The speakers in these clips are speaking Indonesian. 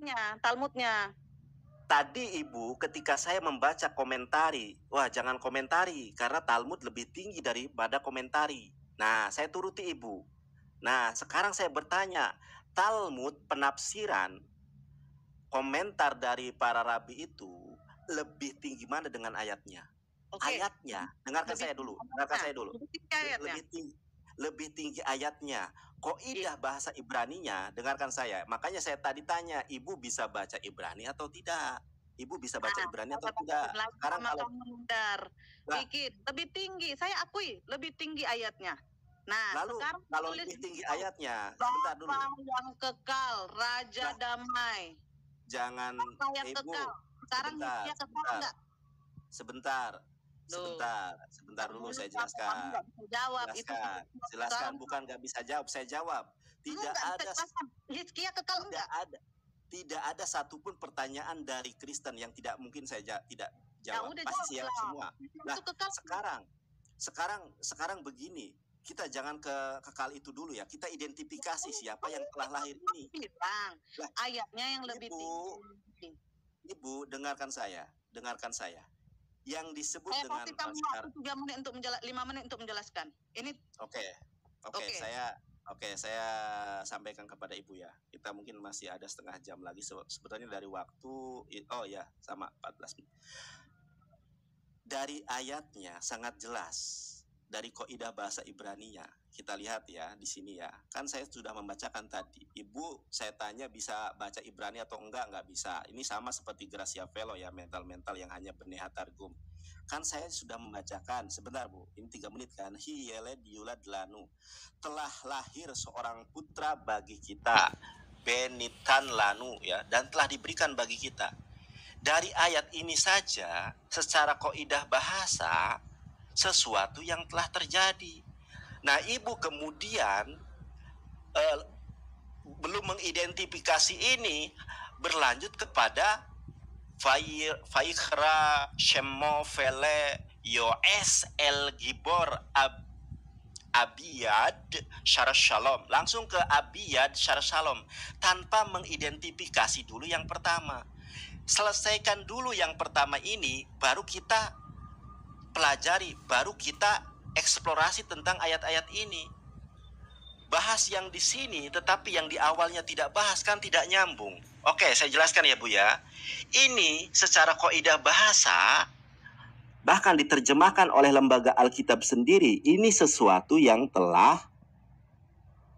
ayatnya, Talmudnya. Tadi Ibu ketika saya membaca komentari, wah jangan komentari karena Talmud lebih tinggi daripada komentari. Nah, saya turuti Ibu. Nah, sekarang saya bertanya, Talmud penafsiran komentar dari para rabi itu lebih tinggi mana dengan ayatnya? Oke. Ayatnya, dengarkan saya dulu, lebih tinggi ayatnya. Kaidah bahasa Ibraninya, dengarkan saya. Makanya saya tadi tanya, Ibu bisa baca Ibrani atau tidak? Ibu bisa baca Ibrani atau tidak? Sekarang kalau dikit lebih tinggi, saya akui lebih tinggi ayatnya. Nah, lalu sekarang kalau lebih tinggi ayatnya, sebentar dulu. Bapa yang kekal, Raja damai. Jangan, Ibu. Sekarang dia kekal enggak? Sebentar dulu saya jelaskan. Jelaskan, bukan nggak bisa jawab, saya jawab. Tidak ada satupun pertanyaan dari Kristen yang tidak mungkin saya tidak jawab. Pasti siap semua. Nah, sekarang begini, kita jangan kekal itu dulu ya. Kita identifikasi siapa yang telah lahir ini. Ayatnya yang lebih tinggi. Ibu, dengarkan saya. Yang disebut dengan 5 menit untuk menjelaskan. Ini Oke, saya sampaikan kepada Ibu ya. Kita mungkin masih ada setengah jam lagi sebenarnya dari waktu. Oh ya, sama 14 menit. Dari ayatnya sangat jelas. Dari kaidah bahasa Ibraninya. Kita lihat ya di sini ya. Kan saya sudah membacakan tadi. Ibu, saya tanya bisa baca Ibrani atau enggak bisa. Ini sama seperti Gracia Velo ya, mental yang hanya benehat targum. Kan saya sudah membacakan, sebentar Bu, ini 3 menit kan. Hiyele diulad lanu. Telah lahir seorang putra bagi kita. Benitan lanu ya, dan telah diberikan bagi kita. Dari ayat ini saja, secara kaidah bahasa, sesuatu yang telah terjadi. Nah, Ibu kemudian belum mengidentifikasi ini, berlanjut kepada Faikra Shemo Vele Yoes El Gibor Abiyad Syar Shalom. Langsung ke Abiyad Syar Shalom tanpa mengidentifikasi dulu yang pertama. Selesaikan dulu yang pertama ini, baru kita pelajari, baru kita eksplorasi tentang ayat-ayat ini. Bahas yang di sini, tetapi yang di awalnya tidak bahas, kan tidak nyambung. Oke, saya jelaskan ya Bu ya. Ini secara kaidah bahasa, bahkan diterjemahkan oleh lembaga Alkitab sendiri, ini sesuatu yang telah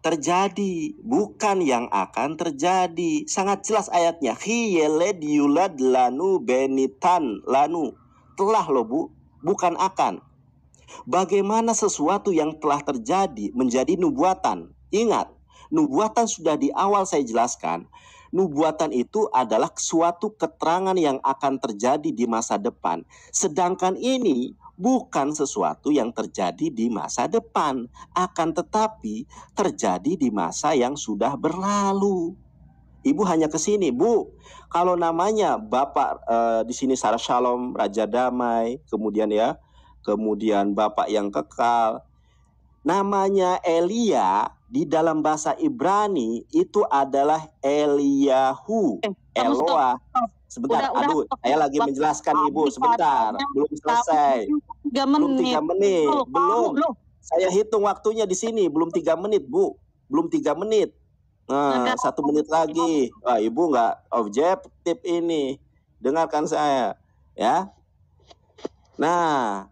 terjadi, bukan yang akan terjadi. Sangat jelas ayatnya. Hiyeled yulad lanu benitan lanu. Telah loh Bu, bukan akan. Bagaimana sesuatu yang telah terjadi menjadi nubuatan? Ingat, nubuatan sudah di awal saya jelaskan. Nubuatan itu adalah suatu keterangan yang akan terjadi di masa depan. Sedangkan ini bukan sesuatu yang terjadi di masa depan, akan tetapi terjadi di masa yang sudah berlalu. Ibu hanya ke sini, Bu. Kalau namanya Bapak di sini Syar Shalom, Raja Damai, kemudian Bapak yang kekal. Namanya Elia di dalam bahasa Ibrani itu adalah Eliyahu, Eloah. Sebentar, saya lagi menjelaskan Ibu, sebentar, belum selesai. Belum 3 menit, belum. Saya hitung waktunya di sini, belum 3 menit, Bu. Belum 3 menit. Nah, 1 menit lagi. Wah, Ibu nggak objektif ini. Dengarkan saya, ya. Nah,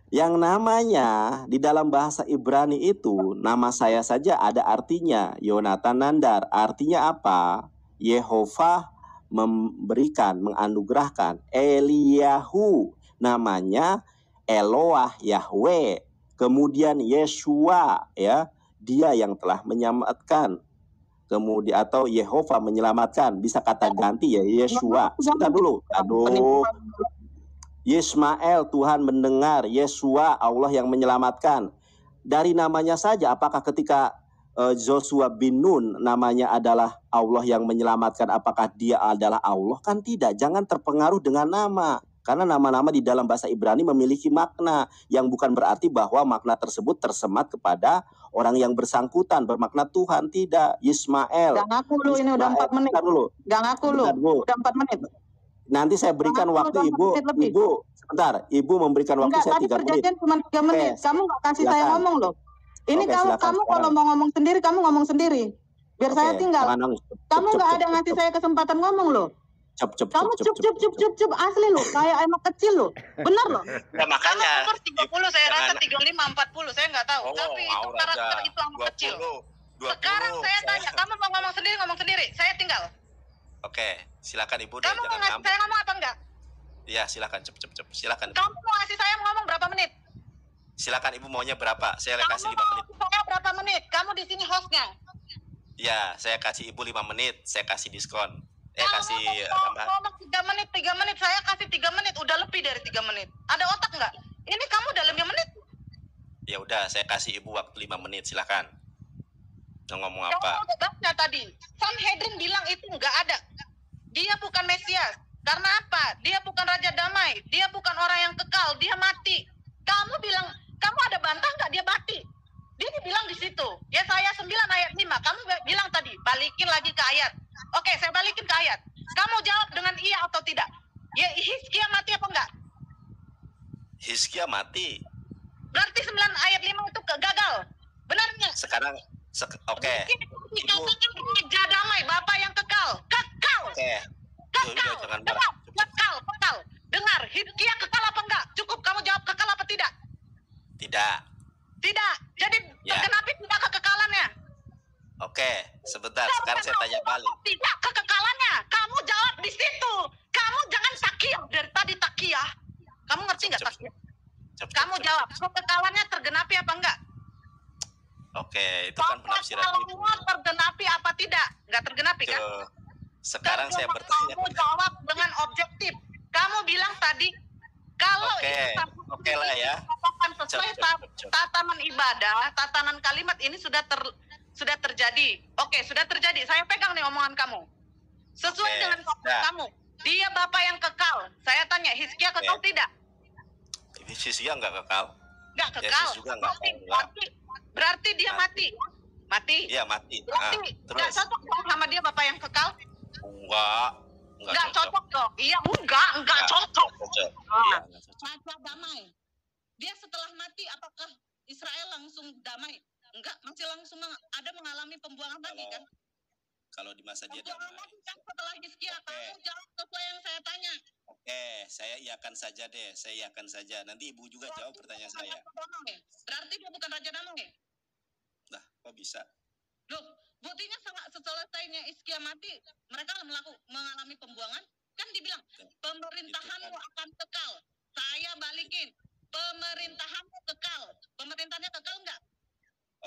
yang namanya di dalam bahasa Ibrani itu, nama saya saja ada artinya, Yonatan Nandar. Artinya apa? Yehova memberikan, menganugerahkan. Eliyahu, namanya Eloah Yahweh. Kemudian Yeshua, ya, dia yang telah menyelamatkan. Kemudian atau Yehova menyelamatkan, bisa kata ganti ya, Yeshua. Sebentar dulu. Aduh. Yismael, Tuhan mendengar. Yeshua, Allah yang menyelamatkan. Dari namanya saja, apakah ketika Joshua bin Nun namanya adalah Allah yang menyelamatkan, apakah dia adalah Allah? Kan tidak, jangan terpengaruh dengan nama. Karena nama-nama di dalam bahasa Ibrani memiliki makna yang bukan berarti bahwa makna tersebut tersemat kepada orang yang bersangkutan, bermakna Tuhan, tidak. Yismael. Gak ngaku lu, ini udah 4 menit. Bentar dulu. Gak ngaku lu, Bentar, Bu. udah 4 menit. Nanti saya berikan waktu Ibu. Sebentar, Ibu memberikan waktu saya 3 menit. Enggak, tadi perjanjian cuma 3 menit. Kamu nggak kasih saya ngomong loh. Ini kamu kalau mau ngomong sendiri, kamu ngomong sendiri. Biar saya tinggal. Kamu nggak ada ngasih saya kesempatan ngomong loh. Kamu cup asli lo, kayak anak kecil lo, benar lo. Ya, makanya. Umur 30 saya rasa 35 40 saya nggak tahu. Tapi itu karakter itu anak kecil. 20, sekarang saya tanya, kamu mau ngomong sendiri, saya tinggal. Oke, silakan Ibu. Kamu mau ngasih saya ngomong apa enggak? Iya, silakan cep. Silakan. Kamu mau ngasih saya ngomong berapa menit? Silakan Ibu maunya berapa? Saya kasih 5 menit. Saya berapa menit? Kamu di sini hostnya. Ya, saya kasih Ibu 5 menit. Saya kasih diskon. Kasih tambahan. Ngomong 3 menit, saya kasih 3 menit, udah lebih dari 3 menit. Ada otak nggak? Ini kamu udah 5 menit. Ya udah, saya kasih Ibu waktu 5 menit, silakan. Mau ngomong apa? Kamu udah tadi, Sanhedrin bilang itu nggak ada. Dia bukan Mesias. Karena apa? Dia bukan Raja Damai. Dia bukan orang yang kekal. Dia mati. Kamu bilang, kamu ada bantah nggak dia mati? Dia bilang di situ. Ya saya 9 ayat 5. Kamu bilang tadi, balikin lagi ke ayat. Oke, saya balikin ke ayat. Kamu jawab dengan iya atau tidak. Ya, Hizkia mati apa enggak? Hizkia mati. Berarti 9 ayat 5 itu gagal. Benarnya? Sekarang, oke. Dikatakan Raja Damai, Bapak yang kekal. Kekal. Oke. Kekal. Jangan Kekal. Dengar, Hizkia kekal apa enggak? Cukup kamu jawab kekal apa tidak? Tidak. Tidak. Jadi tergenapi tidak kekekalannya. Oke, sebentar. Sekarang saya tanya balik. Tidak kekekalannya. Kamu jawab di situ. Kamu jangan takiyah dari tadi takiyah. Kamu ngerti nggak takiyah? Kamu jawab. Kekekalannya tergenapi apa enggak? Oke, itu kan penafsiran Ibu. Tergenapi apa tidak? Nggak tergenapi kan? Sekarang saya bertanya. Kamu jawab dengan objektif. Kamu bilang tadi kalau Oke lah ya. Sesuai tatanan ibadah, tatanan kalimat ini sudah terjadi. Oke, sudah terjadi. Saya pegang nih omongan kamu. Sesuai dengan kamu. Dia Bapak yang kekal. Saya tanya, Hizkia kekal tidak? Hizkia nggak kekal. Nggak kekal. Berarti dia mati. Mati? Iya, mati. Nggak cocok sama dia Bapak yang kekal? Nggak cocok dong. Iya, nggak cocok. Raja Damai. Dia setelah mati, apakah Israel langsung damai? Enggak, masih langsung ada mengalami pembuangan lagi kan? Kalau di masa dia damai. Kan setelah Hizkia, kamu jawab sesuai yang saya tanya. Oke, saya iakan saja deh. Saya iakan saja. Nanti Ibu juga jawab pertanyaan saya. Berarti dia bukan Raja Damai? Nah, kok bisa? Loh, buktinya selesainya Hizkia mati, mereka mengalami pembuangan. Kan dibilang, pemerintahanmu akan kekal. Saya balikin. Pemerintahannya kekal. Pemerintahnya kekal enggak?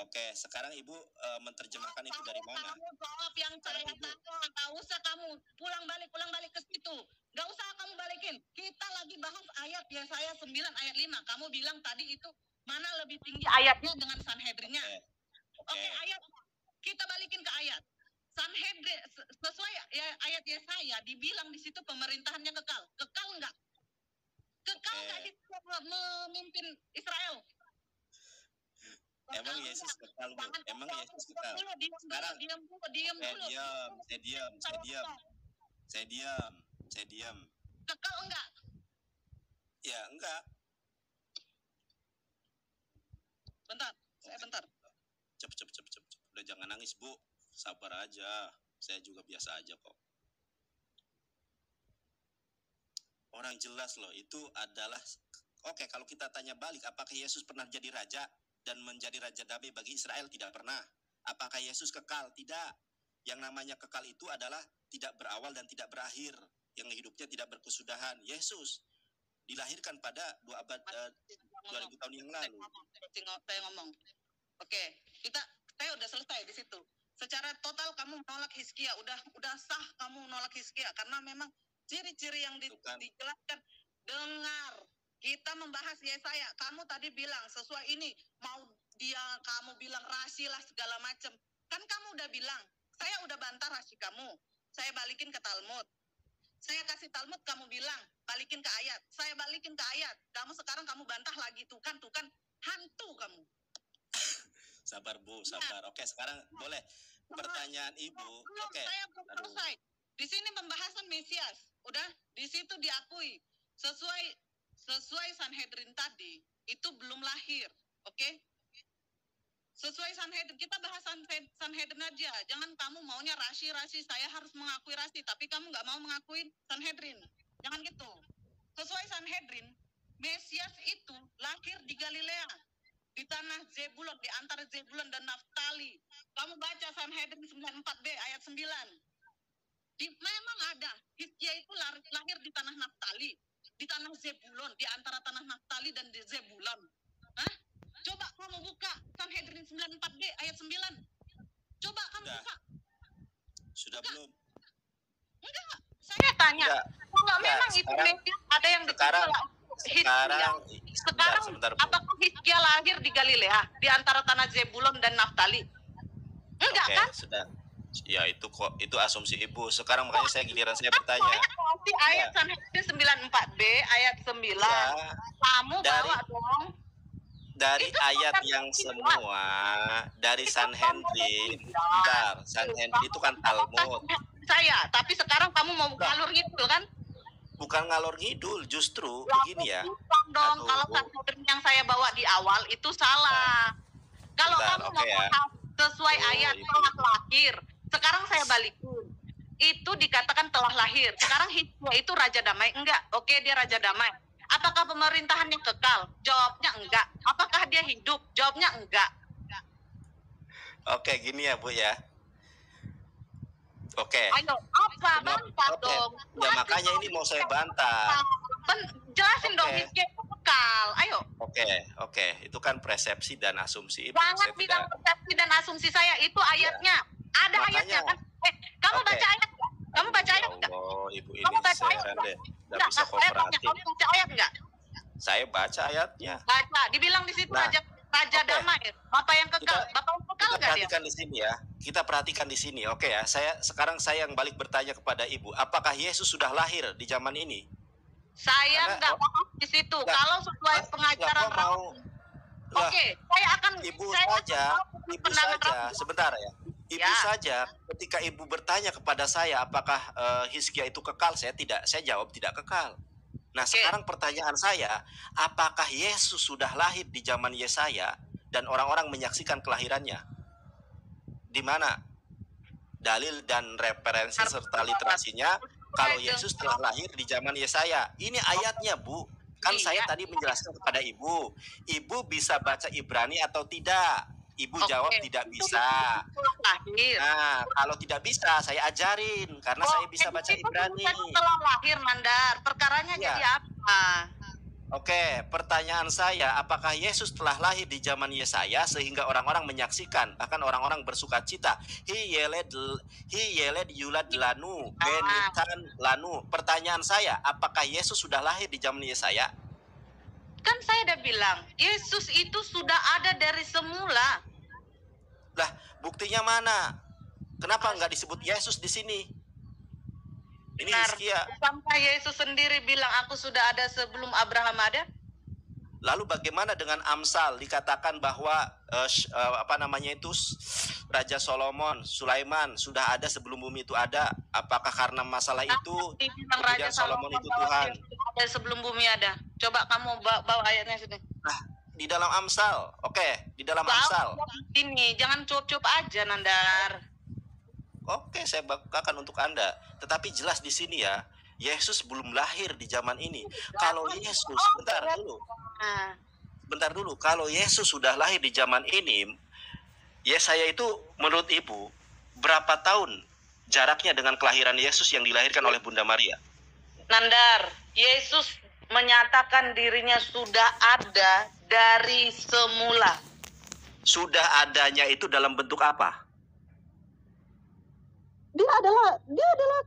Oke, sekarang Ibu menerjemahkan itu dari mana? Kamu jawab yang saya tanya. Nggak usah kamu pulang balik ke situ. Nggak usah kamu balikin. Kita lagi bahas ayat Yesaya 9 ayat 5. Kamu bilang tadi itu mana lebih tinggi ayatnya dengan Sanhedrinnya. Oke, ayat. Kita balikin ke ayat. Sanhedrin sesuai ayat Yesaya dibilang di situ pemerintahannya kekal. Kekal enggak? Kekal enggak Hizkia memimpin Israel? Emang Yesus kekal, Bu? Emang Yesus kekal? Sekarang diam dulu. Saya diam. Kekal enggak? Ya, enggak. Bentar. Cep. Udah jangan nangis, Bu. Sabar aja. Saya juga biasa aja kok. Orang jelas loh, itu adalah... Oke, kalau kita tanya balik, apakah Yesus pernah jadi raja dan menjadi raja damai bagi Israel? Tidak pernah. Apakah Yesus kekal? Tidak. Yang namanya kekal itu adalah tidak berawal dan tidak berakhir. Yang hidupnya tidak berkesudahan. Yesus dilahirkan pada 2000 tahun yang lalu. Saya ngomong. Oke, saya udah selesai di situ. Secara total kamu menolak Hizkia, udah sah kamu menolak Hizkia karena memang ciri-ciri yang dijelaskan. Dengar, kita membahas Yesaya. Kamu tadi bilang sesuai ini, kamu bilang rasi lah segala macam. Kan kamu udah bilang, saya udah bantah rasi kamu. Saya balikin ke Talmud. Saya kasih Talmud, kamu bilang balikin ke ayat. Saya balikin ke ayat. Kamu sekarang kamu bantah lagi, tuh kan hantu kamu. Sabar Bu, sabar. Oke, sekarang boleh pertanyaan Ibu. Belum, Oke. saya belum selesai. Di sini pembahasan Mesias. Udah, di situ diakui sesuai Sanhedrin tadi, itu belum lahir. Oke? Sesuai Sanhedrin, kita bahas Sanhedrin aja. Jangan kamu maunya rasi, saya harus mengakui rasi, tapi kamu nggak mau mengakui Sanhedrin. Jangan gitu. Sesuai Sanhedrin, Mesias itu lahir di Galilea, di tanah Zebulon, di antara Zebulon dan Naftali. Kamu baca Sanhedrin 94b ayat 9. Memang ada, Hizkia itu lahir di tanah Naftali, di tanah Zebulon, di antara tanah Naftali dan di Zebulon. Hah? Coba kamu buka Sanhedrin 94b ayat 9. Coba kamu buka. Sudah enggak. Belum? Enggak, saya tanya. Kalau memang itu ada yang sekarang apakah Hizkia lahir di Galilea, di antara tanah Zebulon dan Naftali? Enggak kan? Sudah. Ya itu asumsi Ibu. Sekarang makanya saya giliran saya bertanya. Ayat Sanhedrin 94b ayat 9. Kamu bawa dong. Dari itu ayat yang semua dari Sanhedrin. Bentar, Sanhedrin itu kan Talmud. Tapi sekarang kamu mau ngalur ngidul kan? Bukan ngalor ngidul, justru begini ya. Dong, kalau Sanhedrin yang saya bawa di awal itu salah. Kalau kamu mau sesuai ayat telah lahir, sekarang saya balikin. Itu dikatakan telah lahir. Sekarang Hizkia itu raja damai? Enggak. Oke, dia raja damai. Apakah pemerintahannya kekal? Jawabnya enggak. Apakah dia hidup? Jawabnya enggak. Oke, gini ya Bu ya. Oke. Ayo, apa? Bantah dong. Ya makanya ini mau saya bantah. Jelasin dong, Hizkia itu kekal. Ayo. Oke. Itu kan persepsi dan asumsi Ibu. Jangan bilang persepsi dan asumsi saya. Itu ayatnya. Ada ayatnya kan? Kamu baca ayat nggak? Kamu baca ayat nggak? Oh, Ibu ini kamu baca ayat deh. Nggak bisa kooperatif. Kamu baca ayat nggak? Saya baca ayatnya. Baca. Dibilang di situ raja damai. Bapak yang kekal. Bapak yang kekal nggak dia? Perhatikan di sini ya. Kita perhatikan di sini. Oke ya. Sekarang saya yang balik bertanya kepada Ibu. Apakah Yesus sudah lahir di zaman ini? Saya nggak paham di situ. Kalau sesuai pengajaran Oke, saya akan Ibu saja, sebentar ya. Ibu saja ketika Ibu bertanya kepada saya apakah Hizkia itu kekal, saya jawab tidak kekal. Nah, sekarang pertanyaan saya, apakah Yesus sudah lahir di zaman Yesaya dan orang-orang menyaksikan kelahirannya? Di mana dalil dan referensi serta literasinya kalau Yesus telah lahir di zaman Yesaya? Ini ayatnya, Bu. Kan saya tadi menjelaskan kepada Ibu. Ibu bisa baca Ibrani atau tidak? Ibu jawab tidak bisa. Nah, kalau tidak bisa, saya ajarin. Karena saya bisa baca Ibrani. Setelah lahir, Mandar. Perkaranya jadi apa? Oke, pertanyaan saya, apakah Yesus telah lahir di zaman Yesaya sehingga orang-orang menyaksikan, bahkan orang-orang bersuka cita? Hi yeled yulad lanu, benitan lanu. Pertanyaan saya, apakah Yesus sudah lahir di zaman Yesaya? Kan saya udah bilang, Yesus itu sudah ada dari semula. Lah, buktinya mana? Kenapa nggak disebut Yesus di sini? Ini Hizkia. Sampai Yesus sendiri bilang aku sudah ada sebelum Abraham ada. Lalu bagaimana dengan Amsal dikatakan bahwa Raja Solomon, Sulaiman sudah ada sebelum bumi itu ada? Apakah karena masalah itu Raja Solomon itu Tuhan? Ada sebelum bumi ada. Coba kamu bawa ayatnya sini. Nah, di dalam Amsal. Oke, di dalam Amsal. Ini jangan cup-cup aja, Nandar. Oke, saya bukakan untuk Anda. Tetapi jelas di sini ya, Yesus belum lahir di zaman ini. Kalau Yesus, bentar dulu. Kalau Yesus sudah lahir di zaman ini, Yesaya itu menurut Ibu, berapa tahun jaraknya dengan kelahiran Yesus yang dilahirkan oleh Bunda Maria? Nandar, Yesus menyatakan dirinya sudah ada dari semula. Sudah adanya itu dalam bentuk apa? Dia adalah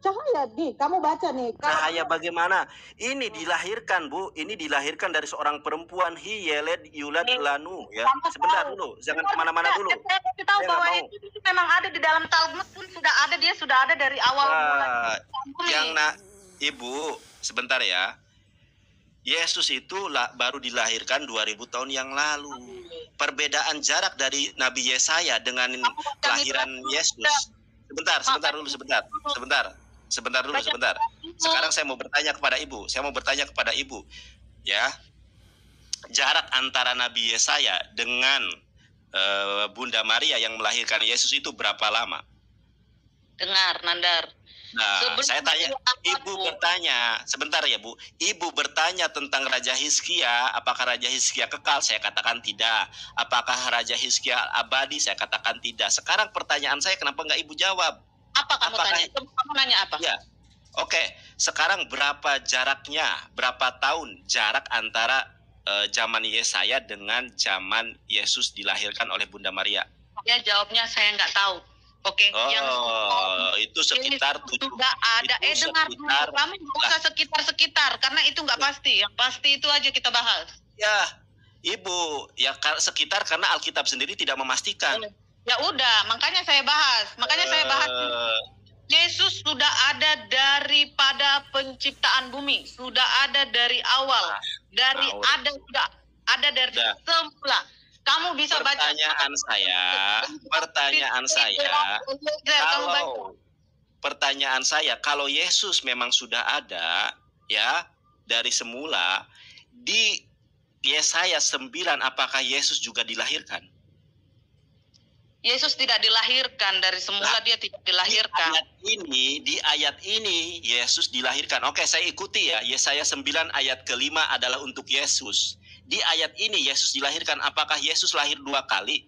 cahaya, kamu baca nih. Cahaya bagaimana? Ini dilahirkan, Bu. Ini dilahirkan dari seorang perempuan. Hi yeled yulad lanu, ya. Sebentar dulu, jangan kemana-mana dulu. Saya kasih tahu bahwa itu memang ada di dalam Talmud pun sudah ada, dia sudah ada dari awal mula. Ibu, sebentar ya. Yesus itu baru dilahirkan 2000 tahun yang lalu. Perbedaan jarak dari Nabi Yesaya dengan kelahiran Yesus. Sebentar dulu. Sekarang saya mau bertanya kepada Ibu. Ya, jarak antara Nabi Yesaya dengan Bunda Maria yang melahirkan Yesus itu berapa lama? Dengar, Nandar. Nah, saya tanya, Ibu bertanya, sebentar ya Bu, Ibu bertanya tentang Raja Hizkia, apakah Raja Hizkia kekal? Saya katakan tidak. Apakah Raja Hizkia abadi? Saya katakan tidak. Sekarang pertanyaan saya, kenapa nggak Ibu jawab? Apakah tanya? Kamu nanya apa? Ya, oke. Sekarang berapa jaraknya, berapa tahun jarak antara zaman Yesaya dengan zaman Yesus dilahirkan oleh Bunda Maria? Ya, jawabnya saya nggak tahu. Oke, itu sekitar sudah ada. Dengar dulu, kami bukan sekitar, karena itu nggak pasti. Yang pasti itu aja kita bahas. Ya, Ibu, ya sekitar karena Alkitab sendiri tidak memastikan. Ya udah, makanya saya bahas. Yesus sudah ada daripada penciptaan bumi, sudah ada dari awal, sudah ada dari semula. Kamu bisa pertanyaan saya, kalau Yesus memang sudah ada ya dari semula, di Yesaya 9 apakah Yesus juga dilahirkan? Yesus tidak dilahirkan dari semula, dia tidak dilahirkan. Di ayat ini Yesus dilahirkan. Oke, saya ikuti ya. Yesaya 9 ayat ke-5 adalah untuk Yesus. Di ayat ini Yesus dilahirkan. Apakah Yesus lahir 2 kali?